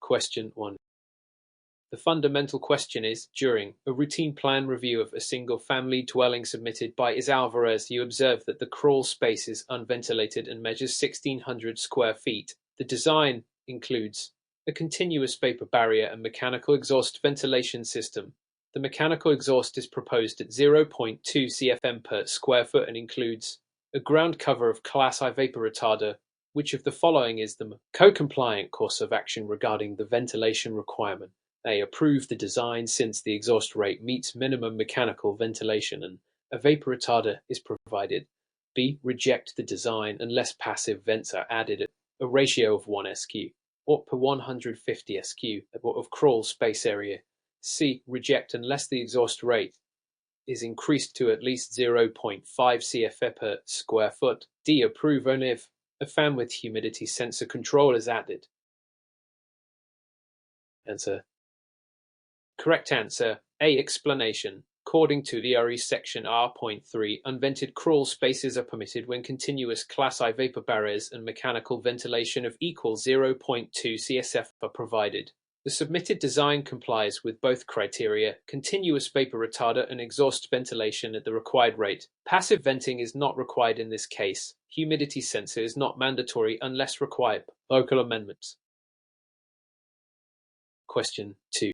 Question 1. The fundamental question is, during a routine plan review of a single-family dwelling submitted by Is Alvarez, you observe that the crawl space is unventilated and measures 1,600 square feet. The design includes a continuous vapor barrier and mechanical exhaust ventilation system. The mechanical exhaust is proposed at 0.2 CFM per square foot and includes a ground cover of Class I vapor retarder. Which of the following is the co-compliant course of action regarding the ventilation requirement? A. Approve the design since the exhaust rate meets minimum mechanical ventilation and a vapor retarder is provided. B. Reject the design unless passive vents are added at a ratio of 1 SQ or per 150 SQ of crawl space area. C. Reject unless the exhaust rate is increased to at least 0.5 CFM per square foot. D. Approve only if a fan with humidity sensor control is added. Answer. Correct answer. A. Explanation. According to the RE section R.3, unvented crawl spaces are permitted when continuous Class I vapor barriers and mechanical ventilation of equal 0.2 CSF are provided. The submitted design complies with both criteria, continuous vapor retarder and exhaust ventilation at the required rate. Passive venting is not required in this case. Humidity sensor is not mandatory unless required. Local amendments. Question 2.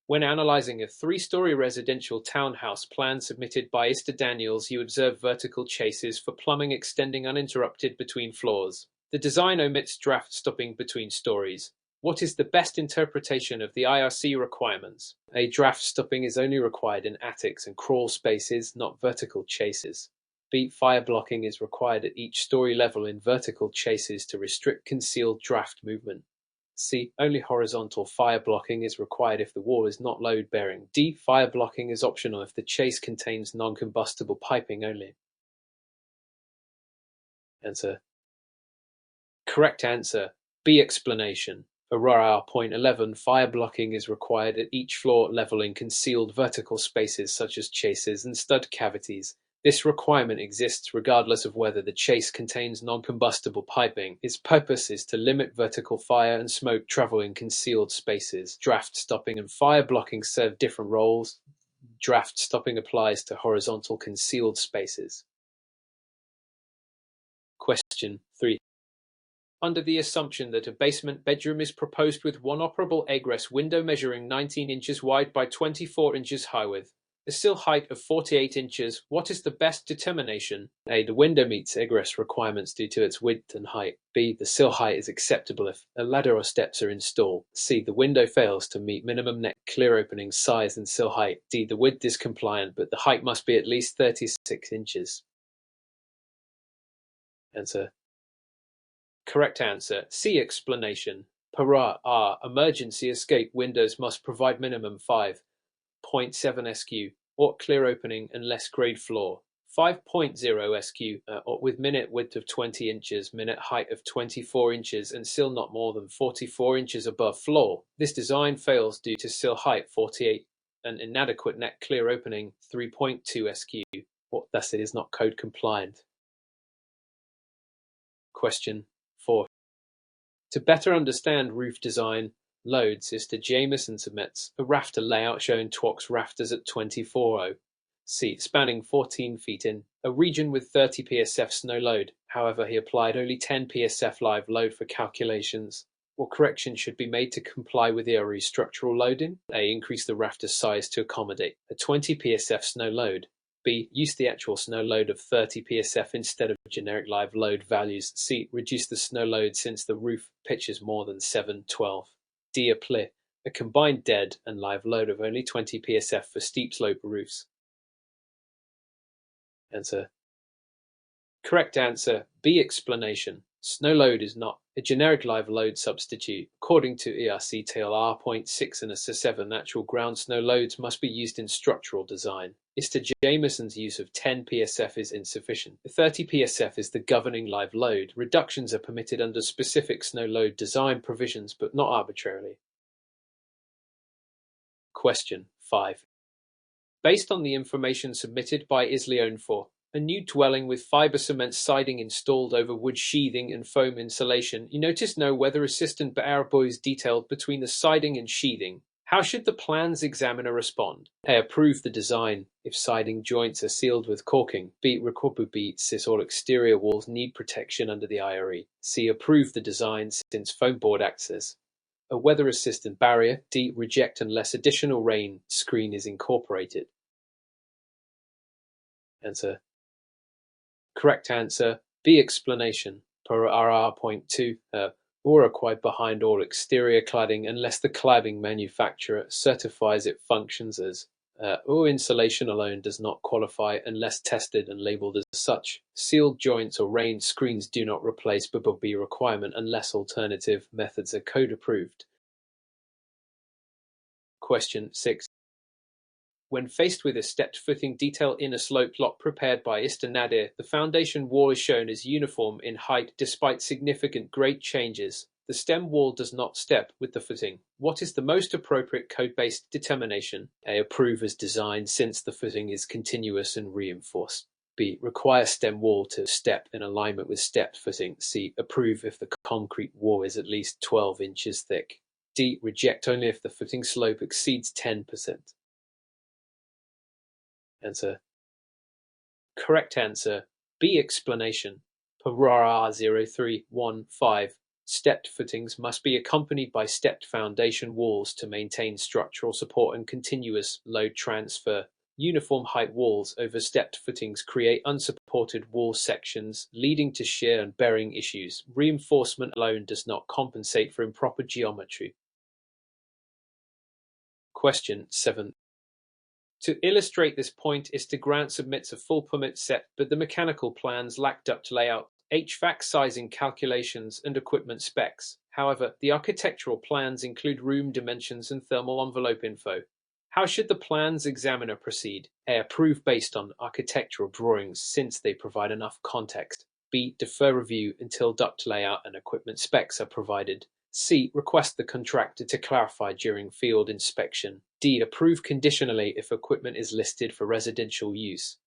When analyzing a 3-story residential townhouse plan submitted by Mr. Daniels, you observe vertical chases for plumbing extending uninterrupted between floors. The design omits draft stopping between stories. What is the best interpretation of the IRC requirements? A. Draft stopping is only required in attics and crawl spaces, not vertical chases. B. Fire blocking is required at each story level in vertical chases to restrict concealed draft movement. C. Only horizontal fire blocking is required if the wall is not load-bearing. D. Fire blocking is optional if the chase contains non-combustible piping only. Answer. Correct answer. B. Explanation. Aurora R.11 Fire blocking is required at each floor level in concealed vertical spaces such as chases and stud cavities. This requirement exists regardless of whether the chase contains non-combustible piping. Its purpose is to limit vertical fire and smoke travel in concealed spaces. Draft stopping and fire blocking serve different roles. Draft stopping applies to horizontal concealed spaces. Question 3. Under the assumption that a basement bedroom is proposed with one operable egress window measuring 19 inches wide by 24 inches high with a sill height of 48 inches, what is the best determination? A. The window meets egress requirements due to its width and height. B. The sill height is acceptable if a ladder or steps are installed. C. The window fails to meet minimum net clear opening size and sill height. D. The width is compliant, but the height must be at least 36 inches. Answer. Correct answer. C. Explanation. Para R. Emergency escape windows must provide minimum 5.7 SQ or clear opening and less grade floor. 5.0 SQ or with minute width of 20 inches, minute height of 24 inches and sill not more than 44 inches above floor. This design fails due to sill height 48 and inadequate net clear opening 3.2 SQ or thus it is not code compliant. Question 4. To better understand roof design loads, Mr. Jameson submits a rafter layout showing TWOX rafters at 24.0 C, spanning 14 feet in a region with 30 PSF snow load. However, he applied only 10 PSF live load for calculations. What correction should be made to comply with ERE structural loading? A. Increase the rafter size to accommodate a 20 PSF snow load. B. Use the actual snow load of 30 PSF instead of generic live load values. C. Reduce the snow load since the roof pitches more than 712. D. Apply a combined dead and live load of only 20 PSF for steep slope roofs. Answer. Correct answer. B. Explanation. Snow load is not a generic live load substitute. According to ERC Tail R.6 and ASA 7, natural ground snow loads must be used in structural design. Mr. Jameson's use of 10 PSF is insufficient. 30 PSF is the governing live load. Reductions are permitted under specific snow load design provisions, but not arbitrarily. Question 5. Based on the information submitted by Isleon for A new dwelling with fiber cement siding installed over wood sheathing and foam insulation. You notice no weather assistant boys detailed between the siding and sheathing. How should the plans examiner respond? A. Approve the design if siding joints are sealed with caulking. B. Requirement since all exterior walls need protection under the IRE. C. Approve the design since foam board acts as a weather assistant barrier. D. Reject unless additional rain screen is incorporated. Answer. Correct answer. B. Explanation. Per RR.2. Or required behind all exterior cladding unless the cladding manufacturer certifies it functions as or insulation alone does not qualify unless tested and labeled as such. Sealed joints or rain screens do not replace BBB requirement unless alternative methods are code approved. Question 6. When faced with a stepped footing detail in a slope block prepared by Mr. Nadir, the foundation wall is shown as uniform in height despite significant grade changes. The stem wall does not step with the footing. What is the most appropriate code-based determination? A. Approve as designed since the footing is continuous and reinforced. B. Require stem wall to step in alignment with stepped footing. C. Approve if the concrete wall is at least 12 inches thick. D. Reject only if the footing slope exceeds 10%. Answer. Correct answer. B. Explanation. PRR 0315. Stepped footings must be accompanied by stepped foundation walls to maintain structural support and continuous load transfer. Uniform height walls over stepped footings create unsupported wall sections, leading to shear and bearing issues. Reinforcement alone does not compensate for improper geometry. Question 7. To illustrate this point, Mr. Grant submits a full permit set, but the mechanical plans lack duct layout, HVAC sizing calculations, and equipment specs. However, the architectural plans include room dimensions and thermal envelope info. How should the plans examiner proceed? A. Approve based on architectural drawings since they provide enough context. B. Defer review until duct layout and equipment specs are provided. C. Request the contractor to clarify during field inspection. D. Approve conditionally if equipment is listed for residential use.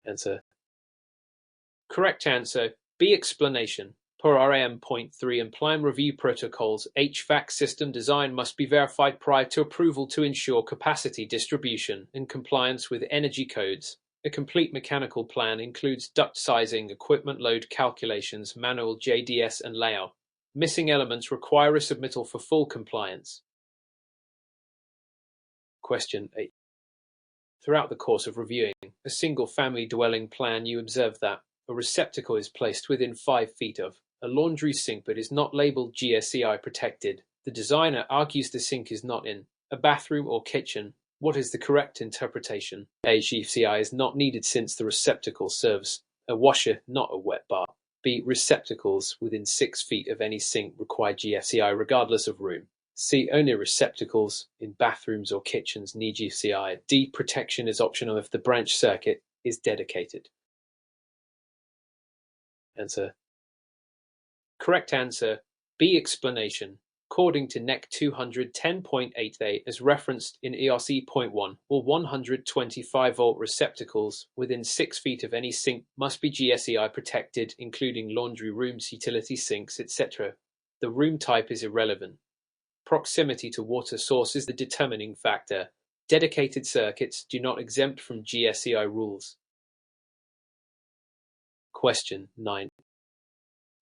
Answer. Correct answer. B. Explanation. Per RM.3 and plan review protocols, HVAC system design must be verified prior to approval to ensure capacity distribution and compliance with energy codes. A complete mechanical plan includes duct sizing, equipment load calculations, manual JDS and layout. Missing elements require a submittal for full compliance. Question 8. Throughout the course of reviewing a single-family dwelling plan, you observe that a receptacle is placed within 5 feet of a laundry sink but is not labeled GSEI protected. The designer argues the sink is not in a bathroom or kitchen. What is the correct interpretation? A. GSEI is not needed since the receptacle serves a washer, not a wet bar. B. Receptacles within 6 feet of any sink require GFCI regardless of room. C. Only receptacles in bathrooms or kitchens need GFCI. D. Protection is optional if the branch circuit is dedicated. Answer. Correct answer. B. Explanation. According to NEC 210.8a, as referenced in ERC.1, all 125-volt receptacles within 6 feet of any sink must be GSEI protected, including laundry rooms, utility sinks, etc. The room type is irrelevant. Proximity to water source is the determining factor. Dedicated circuits do not exempt from GSEI rules. Question 9.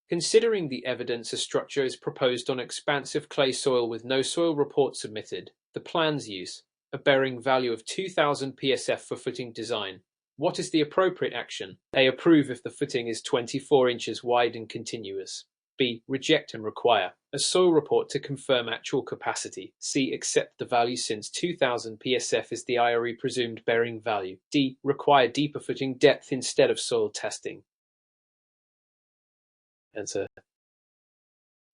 Considering the evidence a structure is proposed on expansive clay soil with no soil report submitted, the plan's use, a bearing value of 2000 PSF for footing design, what is the appropriate action? A. Approve if the footing is 24 inches wide and continuous. B. Reject and require a soil report to confirm actual capacity. C. Accept the value since 2000 PSF is the IRE presumed bearing value. D. Require deeper footing depth instead of soil testing. Answer.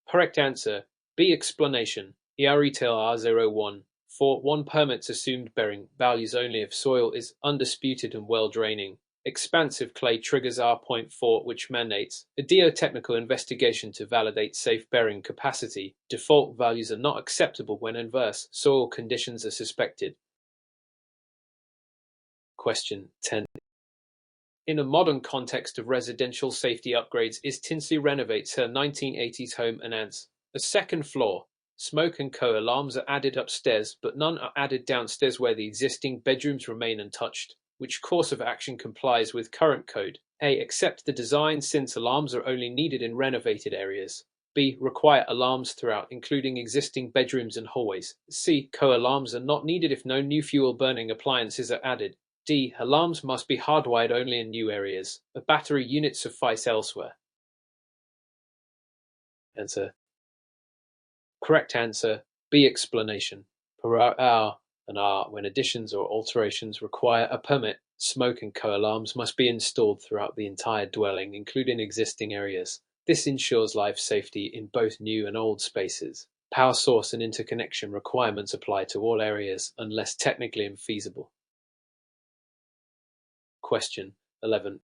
Correct answer. B. Explanation. ERETAIL R01. For 1 permits assumed bearing values only if soil is undisputed and well draining. Expansive clay triggers R.4, which mandates a geotechnical investigation to validate safe bearing capacity. Default values are not acceptable when adverse soil conditions are suspected. Question 10. In a modern context of residential safety upgrades, is Tinsley renovates her 1980s home and adds a second floor. Smoke and co alarms are added upstairs, but none are added downstairs where the existing bedrooms remain untouched. Which course of action complies with current code? A. Accept the design since alarms are only needed in renovated areas. B. Require alarms throughout, including existing bedrooms and hallways. C. Co-alarms are not needed if no new fuel-burning appliances are added. D. Alarms must be hardwired only in new areas. A battery unit suffice elsewhere. Answer. Correct answer. B. Explanation. Per R and R, when additions or alterations require a permit, smoke and co-alarms must be installed throughout the entire dwelling, including existing areas. This ensures life safety in both new and old spaces. Power source and interconnection requirements apply to all areas unless technically infeasible. Question 11.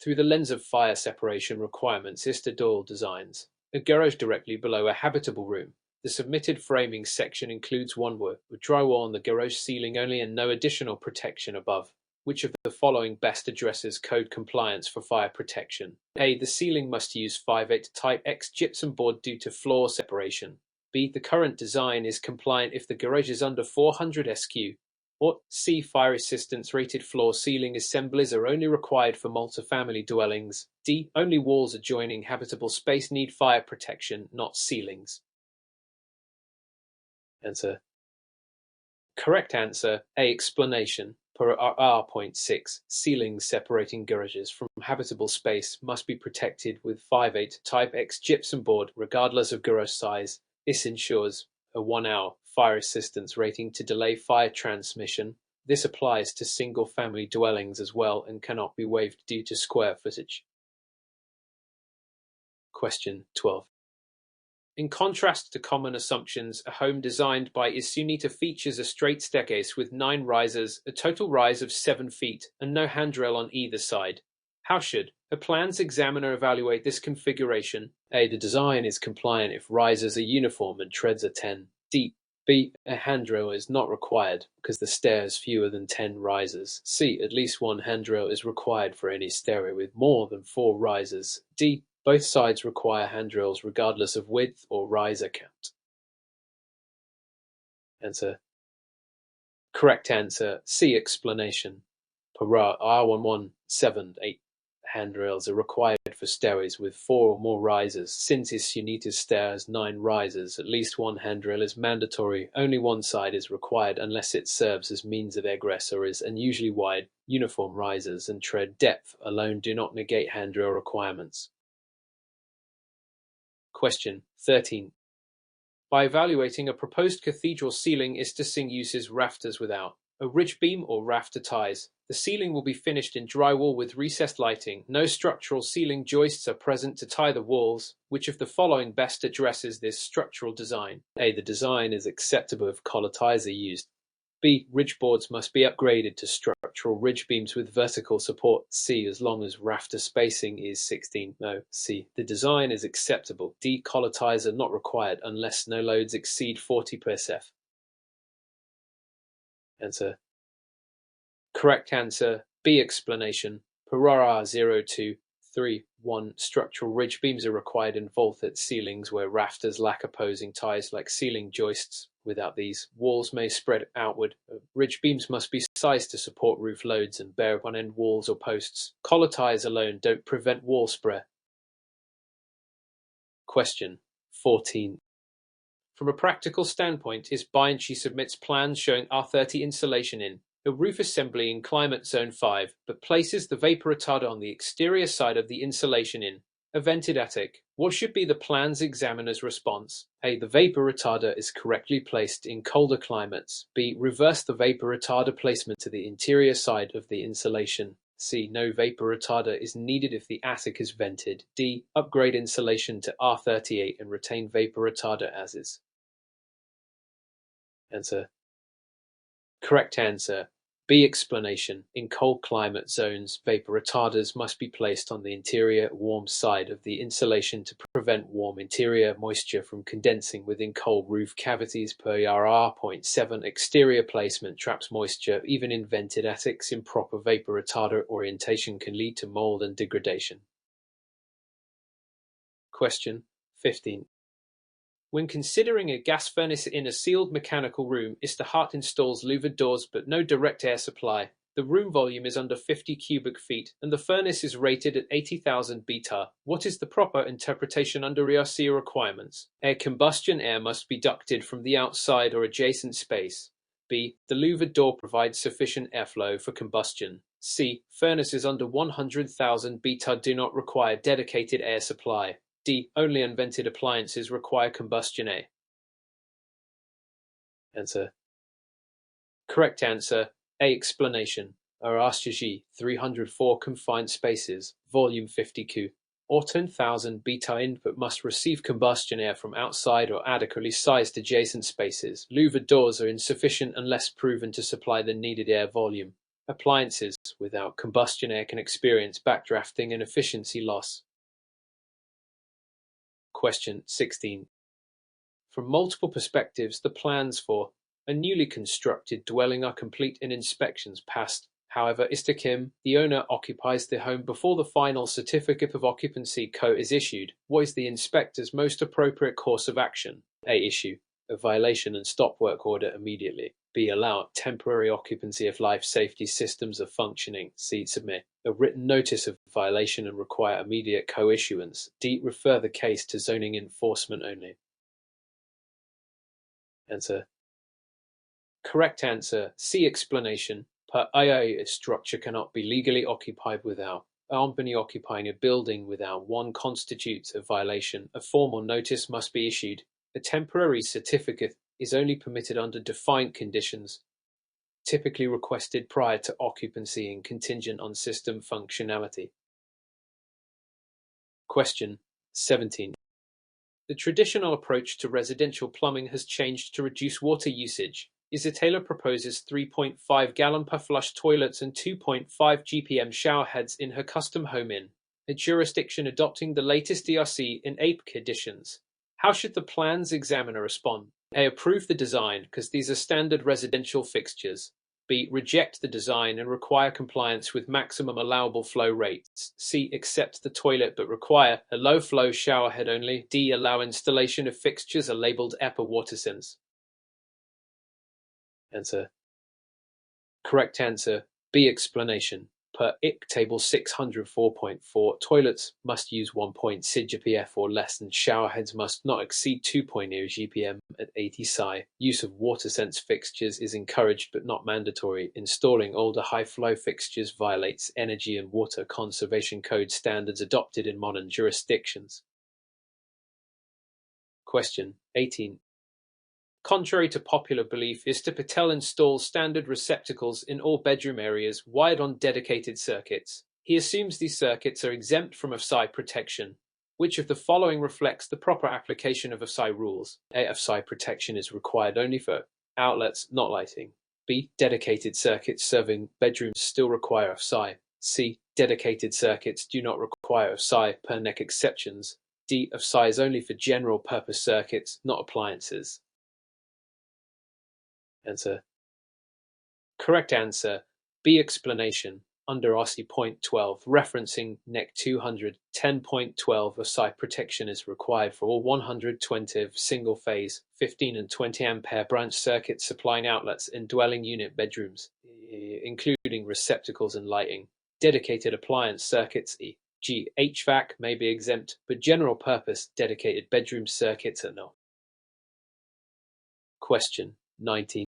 Through the lens of fire separation requirements, Mr. Doyle designs a garage directly below a habitable room. The submitted framing section includes one with drywall on the garage ceiling only and no additional protection above. Which of the following best addresses code compliance for fire protection? A. The ceiling must use 5/8 type X gypsum board due to floor separation. B. The current design is compliant if the garage is under 400 SQ. Or C. Fire resistance rated floor ceiling assemblies are only required for multifamily dwellings. D. Only walls adjoining habitable space need fire protection, not ceilings. Answer. Correct answer. A. Explanation. Per R.6, ceilings separating garages from habitable space must be protected with 5/8 type X gypsum board regardless of garage size. This ensures a 1-hour fire assistance rating to delay fire transmission. This applies to single-family dwellings as well and cannot be waived due to square footage. Question 12. In contrast to common assumptions, a home designed by Isunita features a straight staircase with 9 risers, a total rise of 7 feet, and no handrail on either side. How should a plans examiner evaluate this configuration? A. The design is compliant if risers are uniform and treads are 10 deep. B. A handrail is not required because the stair has fewer than 10 risers. C. At least one handrail is required for any stairway with more than 4 risers. D. Both sides require handrails regardless of width or riser count. Answer. Correct answer. C. Explanation. Per R117(8). Handrails are required for stairways with 4 or more risers. Since Isunita's stair has 9 risers, at least one handrail is mandatory. Only one side is required unless it serves as means of egress or is unusually wide. Uniform risers and tread depth alone do not negate handrail requirements. Question 13. By evaluating a proposed cathedral ceiling, Istasing uses rafters without a ridge beam or rafter ties. The ceiling will be finished in drywall with recessed lighting. No structural ceiling joists are present to tie the walls. Which of the following best addresses this structural design? A. The design is acceptable if collar ties are used. B. Ridge boards must be upgraded to structural ridge beams with vertical support. C. As long as rafter spacing is 16. No. C. The design is acceptable. D. Collar ties are not required unless no loads exceed 40 psf. Answer. Correct answer. B. Explanation. Per 0231. Structural ridge beams are required in vaulted ceilings where rafters lack opposing ties like ceiling joists. Without these, walls may spread outward. Ridge beams must be sized to support roof loads and bear upon end walls or posts. Collar ties alone don't prevent wall spread. Question 14. From a practical standpoint, is Bianchi submits plans showing R30 insulation in a roof assembly in climate zone 5, but places the vapor retarder on the exterior side of the insulation in a vented attic. What should be the plans examiner's response? A. The vapor retarder is correctly placed in colder climates. B. Reverse the vapor retarder placement to the interior side of the insulation. C. No vapor retarder is needed if the attic is vented. D. Upgrade insulation to R38 and retain vapor retarder as is. Answer. Correct answer. B. Explanation. In cold climate zones, vapor retarders must be placed on the interior warm side of the insulation to prevent warm interior moisture from condensing within cold roof cavities per ERR.7. Exterior placement traps moisture even in vented attics. Improper vapor retarder orientation can lead to mold and degradation. Question 15. When considering a gas furnace in a sealed mechanical room, Hart installs louvered doors but no direct air supply. The room volume is under 50 cubic feet and the furnace is rated at 80,000 beta. What is the proper interpretation under ERC requirements? A. Combustion air must be ducted from the outside or adjacent space. B. The louvered door provides sufficient airflow for combustion. C. Furnaces under 100,000 beta do not require dedicated air supply. D. Only unvented appliances require combustion air. Answer. Correct answer. A. Explanation. RSG 304 confined spaces, volume 50Q, or 10,000 beta input must receive combustion air from outside or adequately sized adjacent spaces. Louvered doors are insufficient unless proven to supply the needed air volume. Appliances without combustion air can experience backdrafting and efficiency loss. Question 16. From multiple perspectives, the plans for a newly constructed dwelling are complete and inspections passed. However, Mr. Kim, the owner, occupies the home before the final certificate of occupancy (CO) is issued. What is the inspector's most appropriate course of action? A. Issue a violation and stop work order immediately. B. Allow temporary occupancy if life safety systems are functioning. C. Submit a written notice of violation and require immediate co-issuance. D. Refer the case to zoning enforcement only. Answer. Correct answer. C. Explanation. Per IA, a structure cannot be legally occupied without company occupying a building without one constitutes a violation. A formal notice must be issued. A temporary certificate is only permitted under defined conditions, typically requested prior to occupancy and contingent on system functionality. Question 17. The traditional approach to residential plumbing has changed to reduce water usage. Taylor proposes 3.5 gallon per flush toilets and 2.5 GPM shower heads in her custom home in a jurisdiction adopting the latest DRC in APE conditions. How should the plans examiner respond? A. Approve the design because these are standard residential fixtures. B. Reject the design and require compliance with maximum allowable flow rates. C. Accept the toilet but require a low flow shower head only. D. Allow installation of fixtures are labeled EPA WaterSense. Answer. Correct answer. B. Explanation. Per IC table 604.4, toilets must use 1.0 GPF or less and shower heads must not exceed 2.0 GPM at 80 psi. Use of WaterSense fixtures is encouraged but not mandatory. Installing older high-flow fixtures violates energy and water conservation code standards adopted in modern jurisdictions. Question 18. Contrary to popular belief, Mr. Patel installs standard receptacles in all bedroom areas wired on dedicated circuits. He assumes these circuits are exempt from FSI protection. Which of the following reflects the proper application of FSI rules? A. FSI protection is required only for outlets, not lighting. B. Dedicated circuits serving bedrooms still require FSI. C. Dedicated circuits do not require FSI per NEC exceptions. D. FSI is only for general purpose circuits, not appliances. Answer. Correct answer. B. Explanation. Under RC.12, referencing NEC 200, 10.12 FSI protection is required for all 120 single-phase, 15 and 20 ampere branch circuits supplying outlets in dwelling unit bedrooms, including receptacles and lighting. Dedicated appliance circuits, e.g. HVAC, may be exempt, but general-purpose dedicated bedroom circuits are not. Question 19.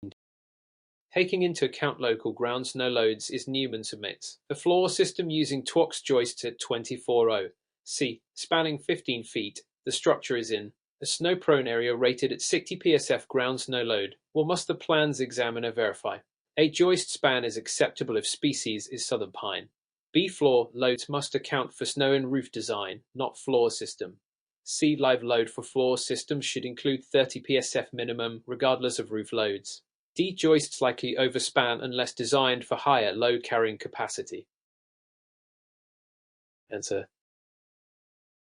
Taking into account local grounds no loads is Newman submits. A floor system using Twox joists at 24.0. C. Spanning 15 feet. The structure is in a snow-prone area rated at 60 PSF grounds no load. What must the plans examiner verify? A. Joist span is acceptable if species is southern pine. B. Floor loads must account for snow and roof design, not floor system. C. Live load for floor systems should include 30 PSF minimum regardless of roof loads. D. Joists likely overspan unless designed for higher load carrying capacity. Answer.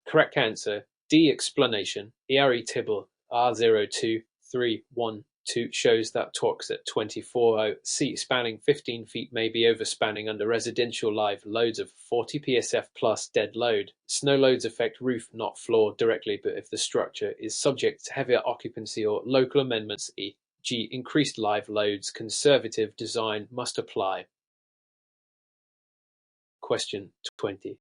Correct answer. D. Explanation. ERE Tibble R02312 shows that torques at 24 C spanning 15 feet may be overspanning under residential live loads of 40 psf plus dead load. Snow loads affect roof, not floor, directly, but if the structure is subject to heavier occupancy or local amendments, e.g. increased live loads, conservative design must apply. Question 20.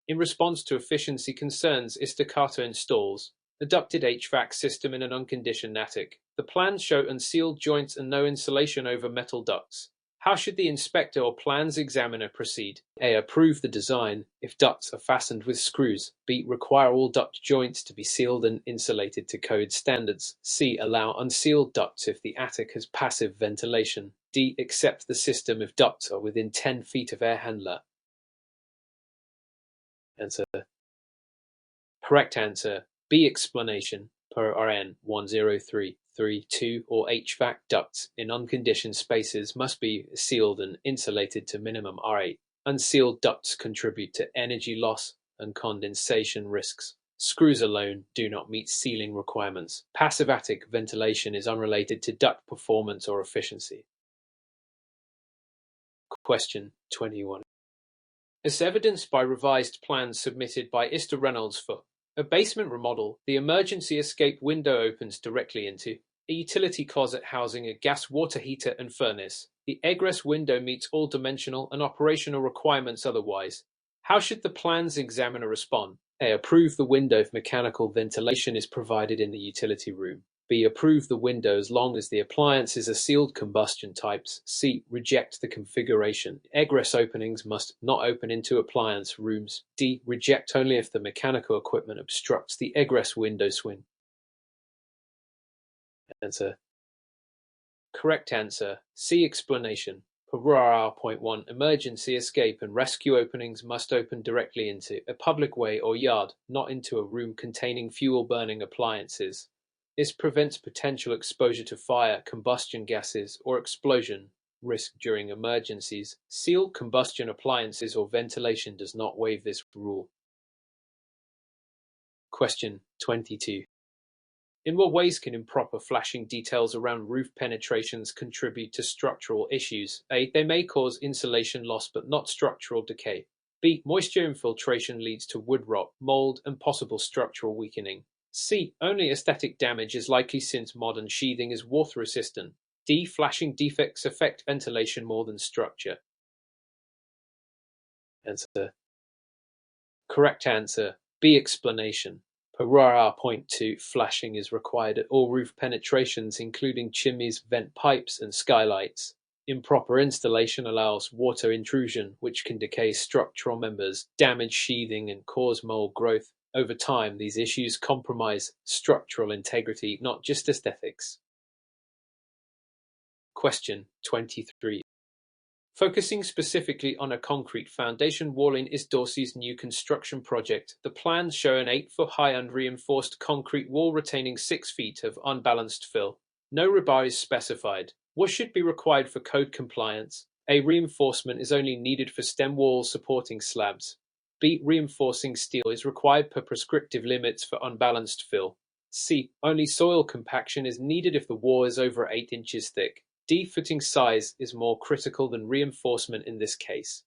In response to efficiency concerns, Istaccato installs a ducted HVAC system in an unconditioned attic. The plans show unsealed joints and no insulation over metal ducts. How should the inspector or plans examiner proceed? A. Approve the design if ducts are fastened with screws. B. Require all duct joints to be sealed and insulated to code standards. C. Allow unsealed ducts if the attic has passive ventilation. D. Accept the system if ducts are within 10 feet of air handler. Answer. Correct answer. B. Explanation. Per RN 10332 or HVAC ducts in unconditioned spaces must be sealed and insulated to minimum R8. Unsealed ducts contribute to energy loss and condensation risks. Screws alone do not meet sealing requirements. Passive attic ventilation is unrelated to duct performance or efficiency. Question 21. As evidenced by revised plans submitted by Ista Reynolds for a basement remodel, the emergency escape window opens directly into a utility closet housing a gas water heater and furnace. The egress window meets all dimensional and operational requirements otherwise. How should the plans examiner respond? A. Approve the window if mechanical ventilation is provided in the utility room. B. Approve the window as long as the appliances are sealed combustion types. C. Reject the configuration. Egress openings must not open into appliance rooms. D. Reject only if the mechanical equipment obstructs the egress window swing. Answer. Correct answer. C. Explanation. .1 Emergency escape and rescue openings must open directly into a public way or yard, not into a room containing fuel-burning appliances. This prevents potential exposure to fire, combustion gases, or explosion risk during emergencies. Sealed combustion appliances or ventilation does not waive this rule. Question 22. In what ways can improper flashing details around roof penetrations contribute to structural issues? A. They may cause insulation loss but not structural decay. B. Moisture infiltration leads to wood rot, mold, and possible structural weakening. C. Only aesthetic damage is likely since modern sheathing is water-resistant. D. Flashing defects affect ventilation more than structure. Answer. Correct answer. B. Explanation. .2 Flashing is required at all roof penetrations, including chimneys, vent pipes, and skylights. Improper installation allows water intrusion, which can decay structural members, damage sheathing, and cause mold growth. Over time, these issues compromise structural integrity, not just aesthetics. Question 23. Focusing specifically on a concrete foundation wall in East Dorsey's new construction project, the plans show an 8-foot-high unreinforced concrete wall retaining 6 feet of unbalanced fill. No rebar is specified. What should be required for code compliance? A. Reinforcement is only needed for stem walls supporting slabs. B. Reinforcing steel is required per prescriptive limits for unbalanced fill. C. Only soil compaction is needed if the wall is over 8 inches thick. D. Footing size is more critical than reinforcement in this case.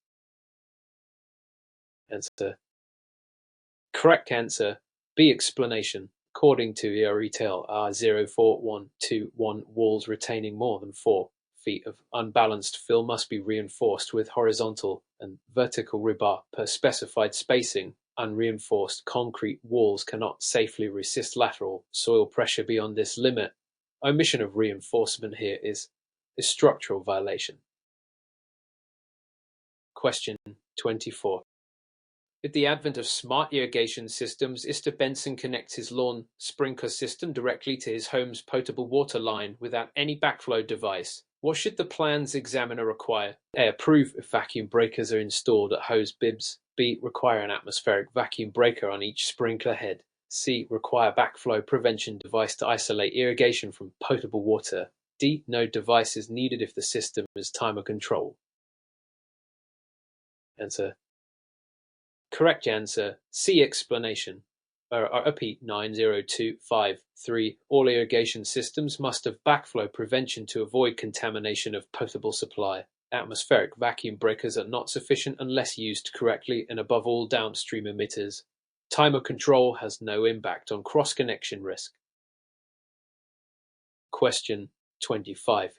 Answer. Correct answer. B. Explanation. According to ERETEL R04121, walls retaining more than 4 feet of unbalanced fill must be reinforced with horizontal and vertical rebar per specified spacing. Unreinforced concrete walls cannot safely resist lateral soil pressure beyond this limit. Omission of reinforcement here is a structural violation. Question 24. With the advent of smart irrigation systems, Mr. Benson connects his lawn sprinkler system directly to his home's potable water line without any backflow device. What should the plans examiner require? A. Approve if vacuum breakers are installed at hose bibs. B. Require an atmospheric vacuum breaker on each sprinkler head. C. Require backflow prevention device to isolate irrigation from potable water. D. No device is needed if the system is timer control. Answer. Correct answer. C. Explanation. Repeat 90253. All irrigation systems must have backflow prevention to avoid contamination of potable supply. Atmospheric vacuum breakers are not sufficient unless used correctly, and above all downstream emitters. Timer control has no impact on cross-connection risk. Question 25.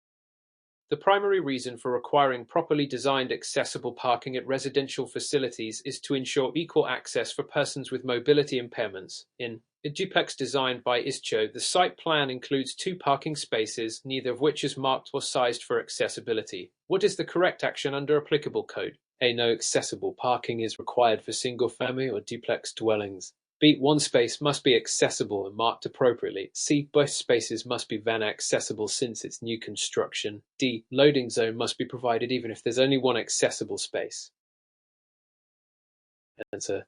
The primary reason for requiring properly designed accessible parking at residential facilities is to ensure equal access for persons with mobility impairments. In a duplex designed by ISCHO, the site plan includes 2 parking spaces, neither of which is marked or sized for accessibility. What is the correct action under applicable code? A. No accessible parking is required for single-family or duplex dwellings. B. One space must be accessible and marked appropriately. C. Both spaces must be van accessible since it's new construction. D. Loading zone must be provided even if there's only one accessible space. Answer.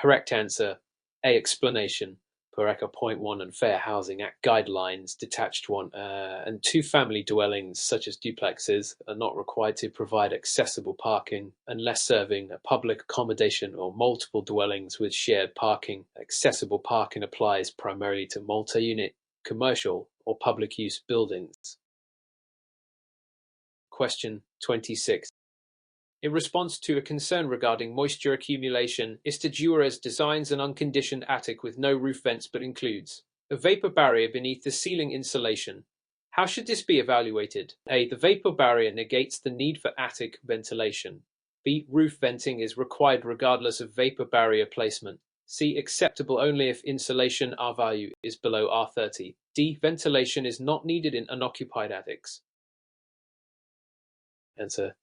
Correct answer. A. Explanation. Per Echo Point 1 and Fair Housing Act guidelines, detached one and 2 family dwellings, such as duplexes, are not required to provide accessible parking unless serving a public accommodation or multiple dwellings with shared parking. Accessible parking applies primarily to multi-unit, commercial, or public use buildings. Question 26. In response to a concern regarding moisture accumulation, ISTA designs an unconditioned attic with no roof vents but includes a vapor barrier beneath the ceiling insulation. How should this be evaluated? A. The vapor barrier negates the need for attic ventilation. B. Roof venting is required regardless of vapor barrier placement. C. Acceptable only if insulation R value is below R30. D. Ventilation is not needed in unoccupied attics. Answer.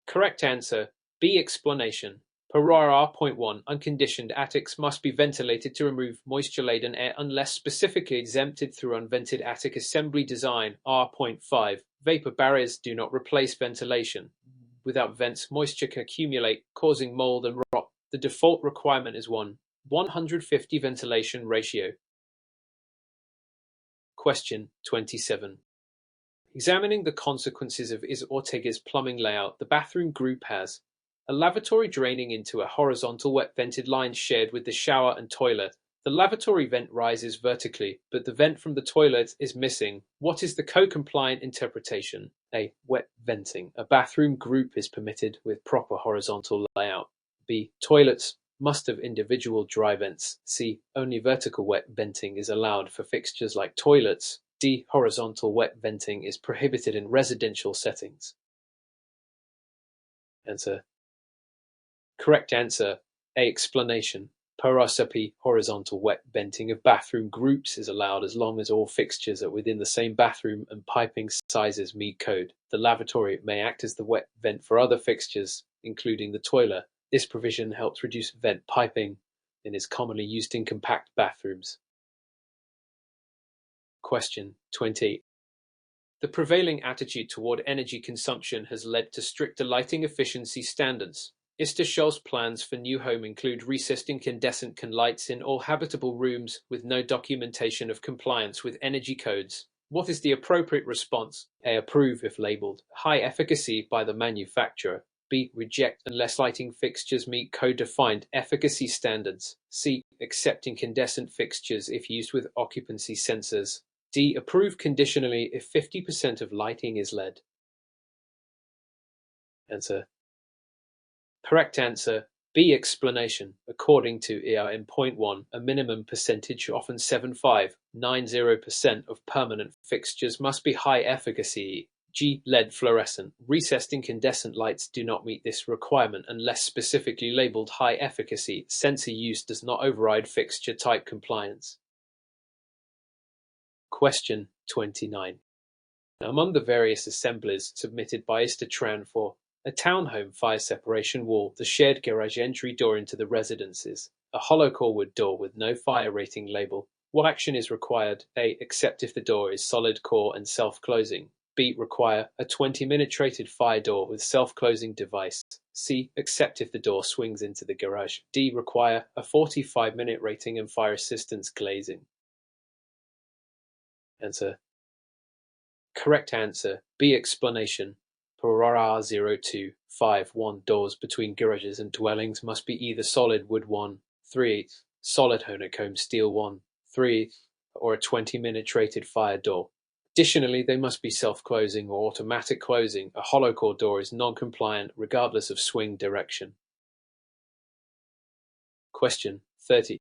Correct answer. B. Explanation. Per R.1, unconditioned attics must be ventilated to remove moisture-laden air unless specifically exempted through unvented attic assembly design. R.5. Vapor barriers do not replace ventilation. Without vents, moisture can accumulate, causing mold and rot. The default requirement is 1:150 ventilation ratio. Question 27. Examining the consequences of Ortega's plumbing layout, the bathroom group has a lavatory draining into a horizontal wet vented line shared with the shower and toilet. The lavatory vent rises vertically, but the vent from the toilet is missing. What is the code-compliant interpretation? A. Wet venting. A bathroom group is permitted with proper horizontal layout. B. Toilets must have individual dry vents. C. Only vertical wet venting is allowed for fixtures like toilets. D. Horizontal wet venting is prohibited in residential settings. Answer. Correct answer. A. Explanation. Per RCP, horizontal wet venting of bathroom groups is allowed as long as all fixtures are within the same bathroom and piping sizes meet code. The lavatory may act as the wet vent for other fixtures, including the toilet. This provision helps reduce vent piping and is commonly used in compact bathrooms. Question 20. The prevailing attitude toward energy consumption has led to stricter lighting efficiency standards. ISTA plans for new home include recessed incandescent lights in all habitable rooms with no documentation of compliance with energy codes. What is the appropriate response? A. Approve if labeled high efficacy by the manufacturer. B. Reject unless lighting fixtures meet code-defined efficacy standards. C. Accept incandescent fixtures if used with occupancy sensors. D. Approve conditionally if 50% of lighting is LED. Answer. Correct answer. B. Explanation. According to ERM Point 1, a minimum percentage, often 75-90% of permanent fixtures must be high efficacy. G. LED fluorescent. Recessed incandescent lights do not meet this requirement unless specifically labeled high efficacy. Sensor use does not override fixture type compliance. Question 29. Among the various assemblies submitted by ISTA for a townhome fire separation wall, the shared garage entry door into the residences, a hollow core wood door with no fire rating label, what action is required? A. Accept if the door is solid core and self-closing. B. Require a 20-minute rated fire door with self-closing device. C. Accept if the door swings into the garage. D. Require a 45-minute rating and fire assistance glazing. Answer. Correct answer B. Explanation. Per RR0251 doors between garages and dwellings must be either solid wood 1 3/8, solid honeycomb steel 1 3/8, or a 20-minute rated fire door. Additionally, they must be self-closing or automatic closing. A hollow core door is non-compliant regardless of swing direction. Question 30.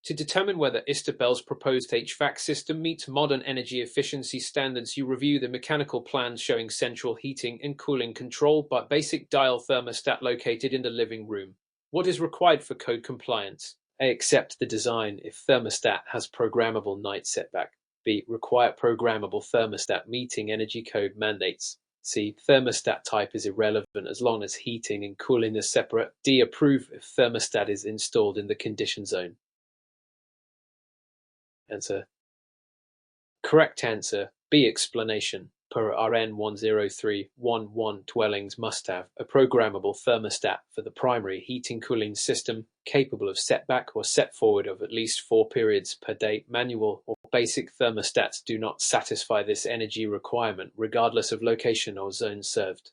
To determine whether Isterbell's proposed HVAC system meets modern energy efficiency standards, you review the mechanical plans showing central heating and cooling control by basic dial thermostat located in the living room. What is required for code compliance? A. Accept the design if thermostat has programmable night setback. B. Require programmable thermostat meeting energy code mandates. C. Thermostat type is irrelevant as long as heating and cooling are separate. D. Approve if thermostat is installed in the condition zone. Answer. Correct answer B. Explanation. Per RN 10311, dwellings must have a programmable thermostat for the primary heating-cooling system capable of setback or set forward of at least 4 periods per day. Manual or basic thermostats do not satisfy this energy requirement regardless of location or zone served.